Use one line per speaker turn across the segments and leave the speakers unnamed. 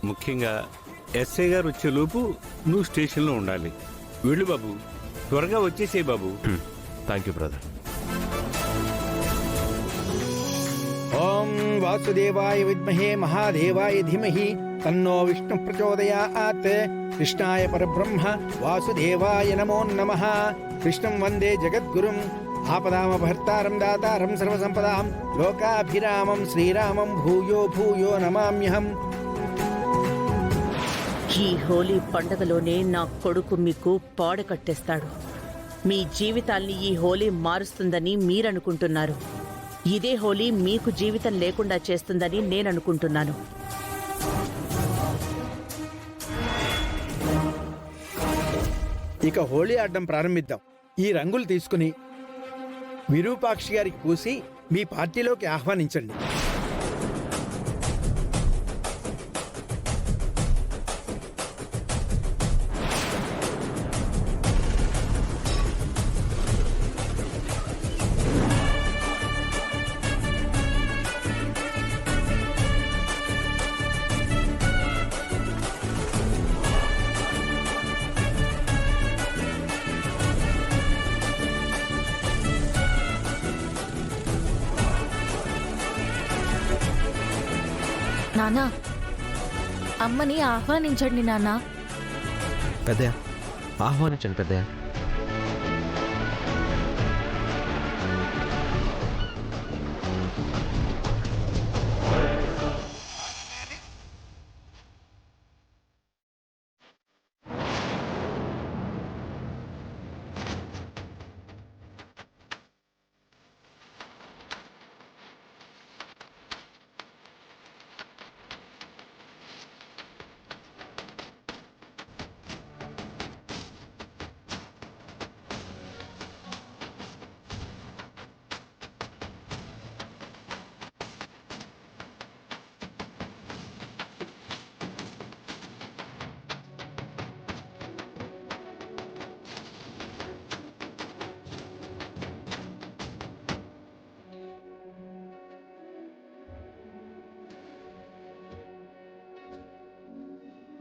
ముఖ్యంగా ఎస్ఐ గారు వచ్చేలోపు నువ్వు స్టేషన్లో ఉండాలి. వెళ్ళు బాబు, త్వరగా వచ్చేసేయి బాబు.
Thank you brother.
ఓం వాసుదేవాయ విద్మహే మహాదేవాయ ధీమహి తన్నో విష్ణు ప్రచోదయాత్. కృష్ణాయ పరబ్రహ్మ వాసుదేవాయ నమో నమః. కృష్ణం వందే జగద్గురుం ఆపదామభర్తారం దాతారం సర్వసంపదాం లోకాభిరామం శ్రీరామం భూయో భూయో నమామ్యహం.
ఈ హోలీ పండగలోనే నా కొడుకు మీకు పాడ కట్టేస్తాడు. మీ జీవితాల్ని ఈ హోలీ మారుస్తుందని మీరనుకుంటున్నారు. ఇదే హోలీ మీకు జీవితం లేకుండా చేస్తుందని నేననుకుంటున్నాను.
ఇక హోలీ ఆడడం ప్రారంభిద్దాం. ఈ రంగులు తీసుకుని విరూపాక్షి గారికి పూసి మీ పార్టీలోకి ఆహ్వానించండి.
నానా, అమ్మని ఆహ్వానించండి నాన్నా.
పెద్దయ్య, ఆహ్వానించండి పెద్దయ్య.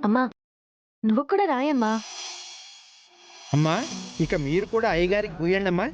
అమ్మా, నువ్వు కూడా రాయమ్మా.
అమ్మా, ఇక మీరు కూడా అయ్యగారికి పూయండి అమ్మా.